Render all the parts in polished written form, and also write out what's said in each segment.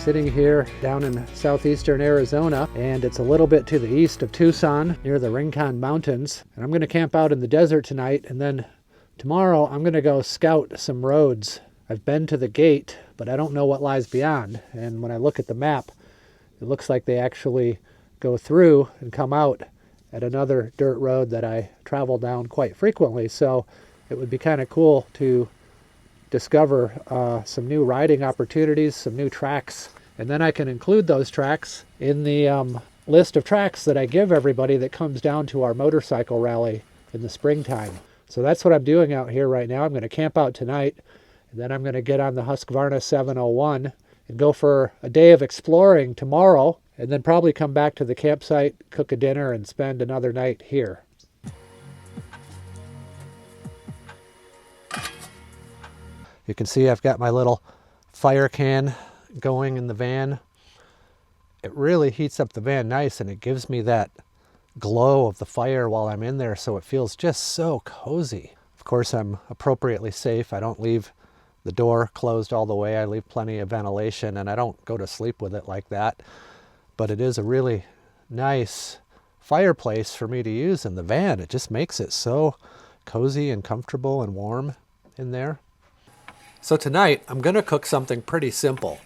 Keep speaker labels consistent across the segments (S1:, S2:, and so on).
S1: sitting here down in southeastern Arizona, and it's a little bit to the east of Tucson near the Rincon Mountains. And I'm going to camp out in the desert tonight, and then tomorrow I'm going to go scout some roads. I've been to the gate, but I don't know what lies beyond. And when I look at the map, it looks like they actually go through and come out at another dirt road that I travel down quite frequently. So it would be kind of cool to discover some new riding opportunities, some new tracks, and then I can include those tracks in the list of tracks that I give everybody that comes down to our motorcycle rally in the springtime. So that's what I'm doing out here right now. I'm going to camp out tonight, and then I'm going to get on the Husqvarna 701 and go for a day of exploring tomorrow, and then probably come back to the campsite, cook a dinner, and spend another night here. You can see I've got my little FireCan going in the van. It really heats up the van nice, and it gives me that glow of the fire while I'm in there, so it feels just so cozy. Of course, I'm appropriately safe. I don't leave the door closed all the way. I leave plenty of ventilation, and I don't go to sleep with it like that. But it is a really nice fireplace for me to use in the van. It just makes it so cozy and comfortable and warm in there. So tonight, I'm going to cook something pretty simple.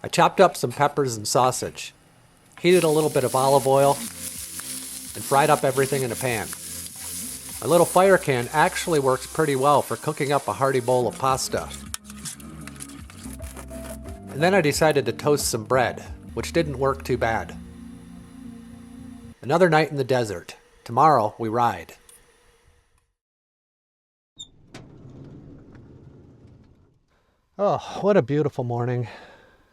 S1: I chopped up some peppers and sausage, heated a little bit of olive oil, and fried up everything in a pan. My little FireCan actually works pretty well for cooking up a hearty bowl of pasta. And then I decided to toast some bread, which didn't work too bad. Another night in the desert. Tomorrow, we ride. Oh, what a beautiful morning.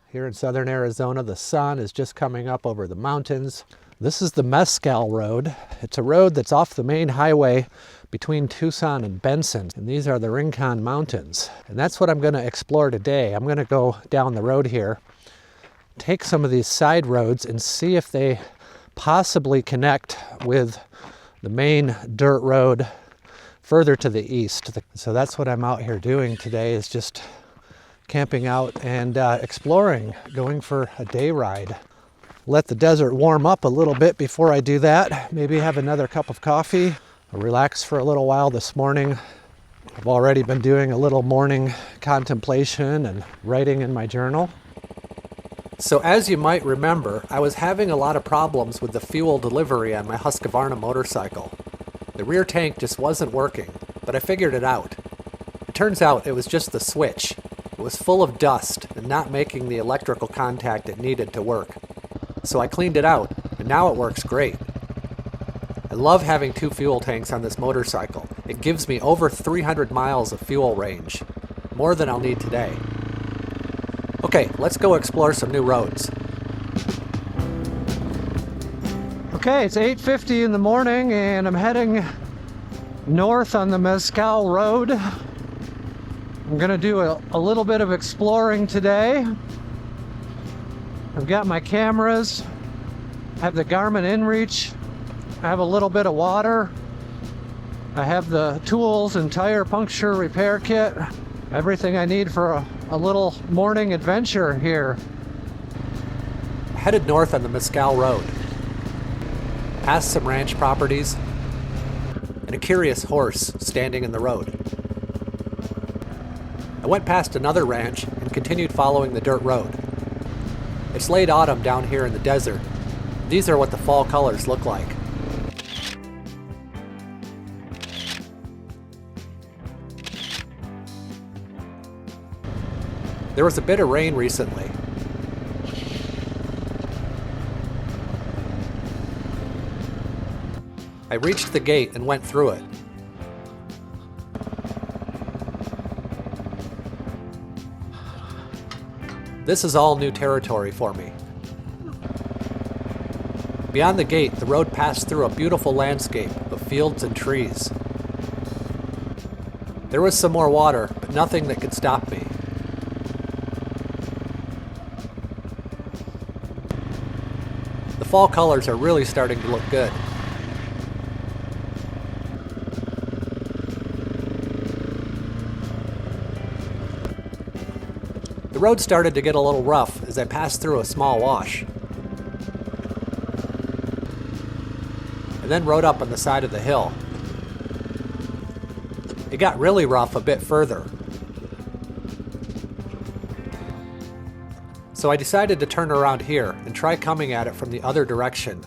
S1: Here in southern Arizona, the sun is just coming up over the mountains. This is the Mescal Road. It's a road that's off the main highway between Tucson and Benson. And these are the Rincon Mountains. And that's what I'm going to explore today. I'm going to go down the road here, take some of these side roads and see if they possibly connect with the main dirt road further to the east. So that's what I'm out here doing today, is just camping out and exploring, going for a day ride. Let the desert warm up a little bit before I do that. Maybe have another cup of coffee. I'll relax for a little while this morning. I've already been doing a little morning contemplation and writing in my journal. So as you might remember, I was having a lot of problems with the fuel delivery on my Husqvarna motorcycle. The rear tank just wasn't working, but I figured it out. It turns out it was just the switch. It was full of dust and not making the electrical contact it needed to work. So I cleaned it out, and now it works great. I love having 2 fuel tanks on this motorcycle. It gives me over 300 miles of fuel range, more than I'll need today. Okay, let's go explore some new roads. Okay, it's 8:50 in the morning, and I'm heading north on the Mescal Road. I'm going to do a little bit of exploring today. I've got my cameras, I have the Garmin InReach, I have a little bit of water, I have the tools and tire puncture repair kit, everything I need for a little morning adventure here. Headed north on the Mescal Road, past some ranch properties, and a curious horse standing in the road. I went past another ranch and continued following the dirt road. It's late autumn down here in the desert. These are what the fall colors look like. There was a bit of rain recently. I reached the gate and went through it. This is all new territory for me. Beyond the gate, the road passed through a beautiful landscape of fields and trees. There was some more water, but nothing that could stop me. The fall colors are really starting to look good. The road started to get a little rough as I passed through a small wash, and then rode up on the side of the hill. It got really rough a bit further, so I decided to turn around here and try coming at it from the other direction.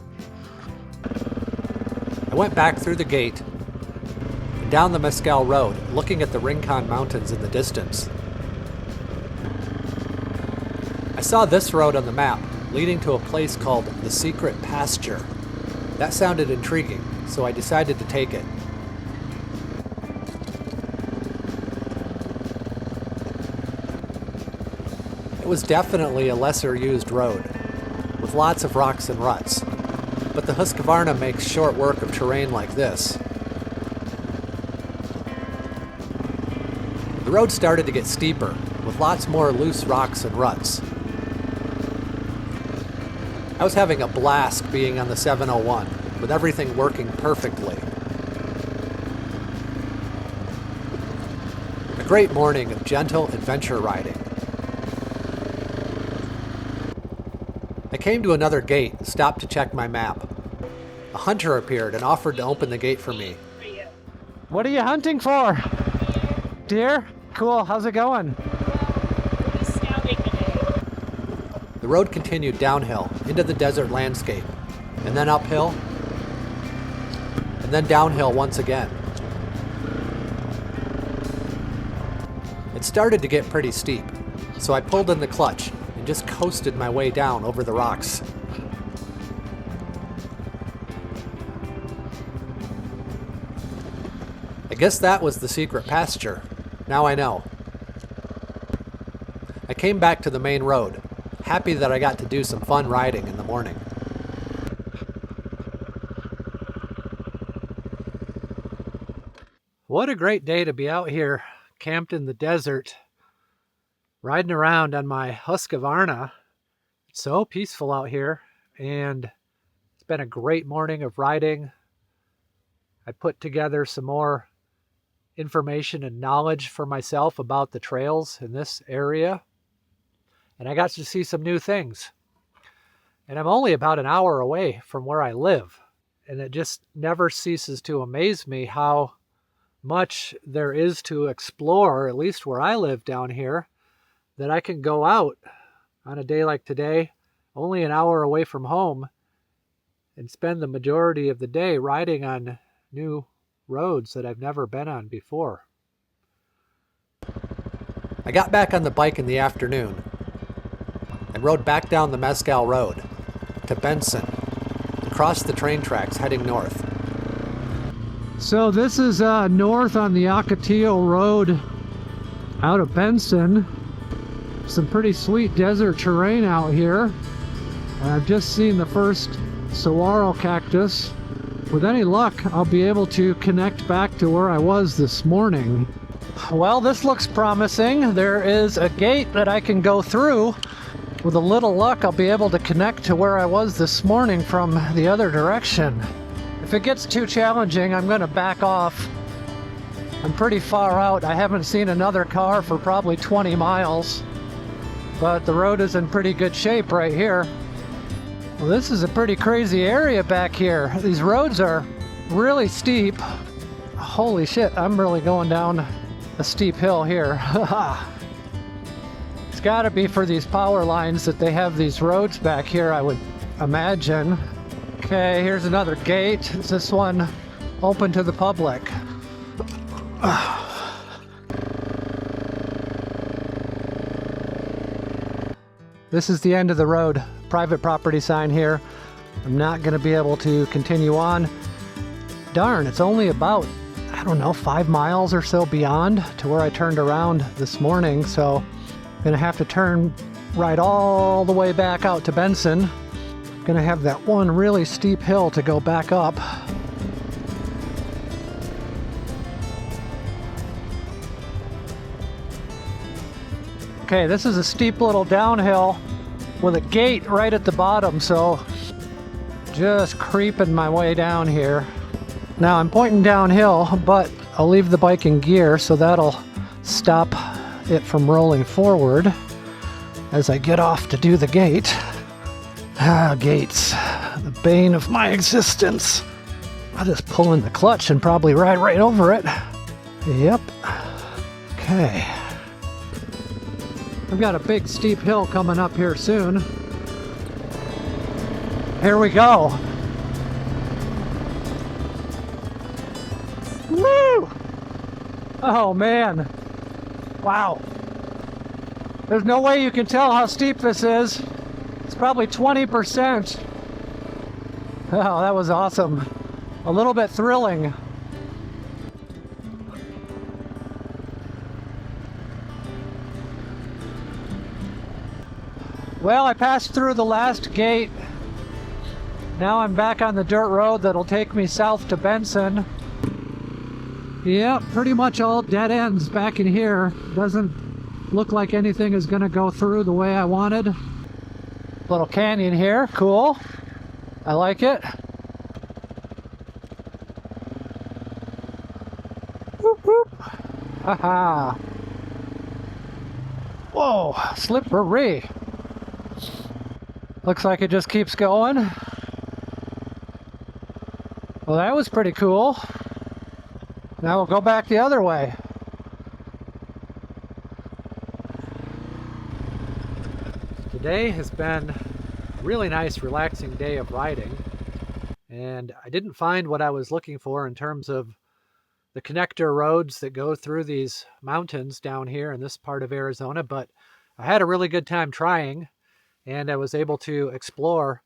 S1: I went back through the gate and down the Mescal Road, looking at the Rincon Mountains in the distance. I saw this road on the map, leading to a place called the Secret Pasture. That sounded intriguing, so I decided to take it. It was definitely a lesser used road, with lots of rocks and ruts, but the Husqvarna makes short work of terrain like this. The road started to get steeper, with lots more loose rocks and ruts. I was having a blast being on the 701, with everything working perfectly. A great morning of gentle adventure riding. I came to another gate, stopped to check my map. A hunter appeared and offered to open the gate for me. What are you hunting for? Deer? Cool, how's it going? The road continued downhill into the desert landscape, and then uphill, and then downhill once again. It started to get pretty steep, so I pulled in the clutch and just coasted my way down over the rocks. I guess that was the secret pasture. Now I know. I came back to the main road, happy that I got to do some fun riding in the morning. What a great day to be out here, camped in the desert, riding around on my Husqvarna. It's so peaceful out here, and it's been a great morning of riding. I put together some more information and knowledge for myself about the trails in this area, and I got to see some new things. And I'm only about an hour away from where I live, and it just never ceases to amaze me how much there is to explore, at least where I live down here, that I can go out on a day like today, only an hour away from home, and spend the majority of the day riding on new roads that I've never been on before. I got back on the bike in the afternoon and rode back down the Mescal Road to Benson and crossed the train tracks heading north. So this is north on the Ocotillo Road out of Benson. Some pretty sweet desert terrain out here. And I've just seen the first saguaro cactus. With any luck, I'll be able to connect back to where I was this morning. Well, this looks promising. There is a gate that I can go through. With a little luck, I'll be able to connect to where I was this morning from the other direction. If it gets too challenging, I'm going to back off. I'm pretty far out. I haven't seen another car for probably 20 miles. But the road is in pretty good shape right here. Well, this is a pretty crazy area back here. These roads are really steep. Holy shit, I'm really going down a steep hill here. It's got to be for these power lines that they have these roads back here, I would imagine. Okay, here's another gate. Is this one open to the public? This is the end of the road. Private property sign here. I'm not going to be able to continue on. Darn, it's only about, I don't know, 5 miles or so beyond to where I turned around this morning, so I'm going to have to turn right all the way back out to Benson. I'm going to have that one really steep hill to go back up. Okay, this is a steep little downhill with a gate right at the bottom, so just creeping my way down here. Now I'm pointing downhill, but I'll leave the bike in gear, so that'll stop it from rolling forward. as I get off to do the gate. Ah, gates, the bane of my existence. I'll just pull in the clutch and probably ride right over it. Yep. Okay. I've got a big steep hill coming up here soon. Here we go. Woo! Oh man. Wow. There's no way you can tell how steep this is. It's probably 20%. Oh, that was awesome. A little bit thrilling. Well, I passed through the last gate. Now I'm back on the dirt road that'll take me south to Benson. Yeah, pretty much all dead ends back in here. Doesn't look like anything is gonna go through the way I wanted. Little canyon here, cool. I like it. Whoop whoop. Haha. Whoa, slippery. Looks like it just keeps going. Well, that was pretty cool. Now we'll go back the other way. Today has been a really nice, relaxing day of riding, and I didn't find what I was looking for in terms of the connector roads that go through these mountains down here in this part of Arizona, but I had a really good time trying, and I was able to explore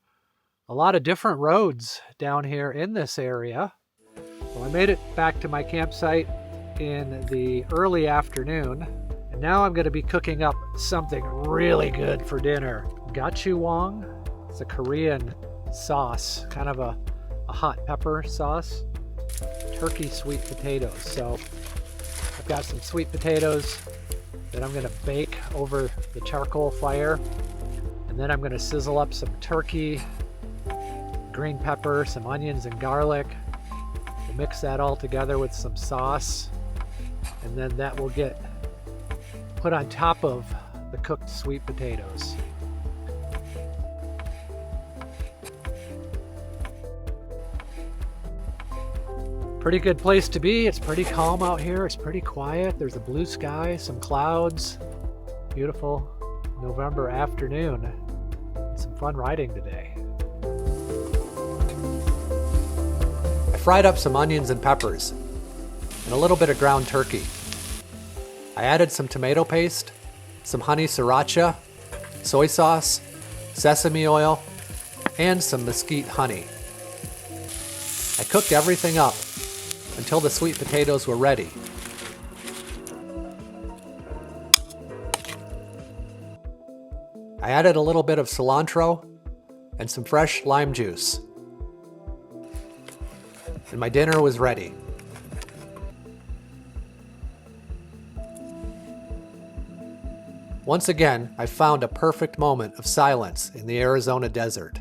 S1: a lot of different roads down here in this area. Well, I made it back to my campsite in the early afternoon, and now I'm going to be cooking up something really good for dinner. Gochujang. It's a Korean sauce, kind of a hot pepper sauce. Turkey sweet potatoes. So I've got some sweet potatoes that I'm going to bake over the charcoal fire, and then I'm going to sizzle up some turkey, green pepper, some onions and garlic. We'll mix that all together with some sauce, and then that will get put on top of the cooked sweet potatoes. Pretty good place to be. It's pretty calm out here. It's pretty quiet. There's a blue sky, some clouds. Beautiful November afternoon. Some fun riding today. Fried up some onions and peppers and a little bit of ground turkey. I added some tomato paste, some honey sriracha, soy sauce, sesame oil, and some mesquite honey. I cooked everything up until the sweet potatoes were ready. I added a little bit of cilantro and some fresh lime juice. And my dinner was ready. Once again, I found a perfect moment of silence in the Arizona desert.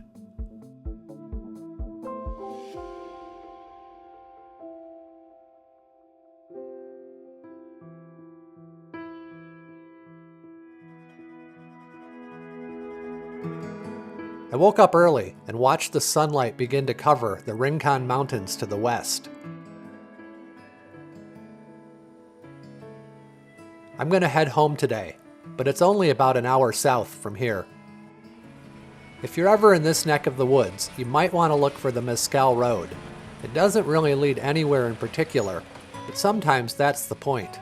S1: I woke up early and watched the sunlight begin to cover the Rincon Mountains to the west. I'm going to head home today, but it's only about an hour south from here. If you're ever in this neck of the woods, you might want to look for the Mescal Road. It doesn't really lead anywhere in particular, but sometimes that's the point.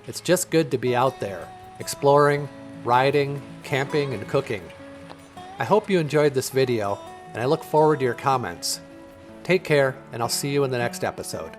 S1: It's just good to be out there, exploring, riding, camping, and cooking. I hope you enjoyed this video, and I look forward to your comments. Take care, and I'll see you in the next episode.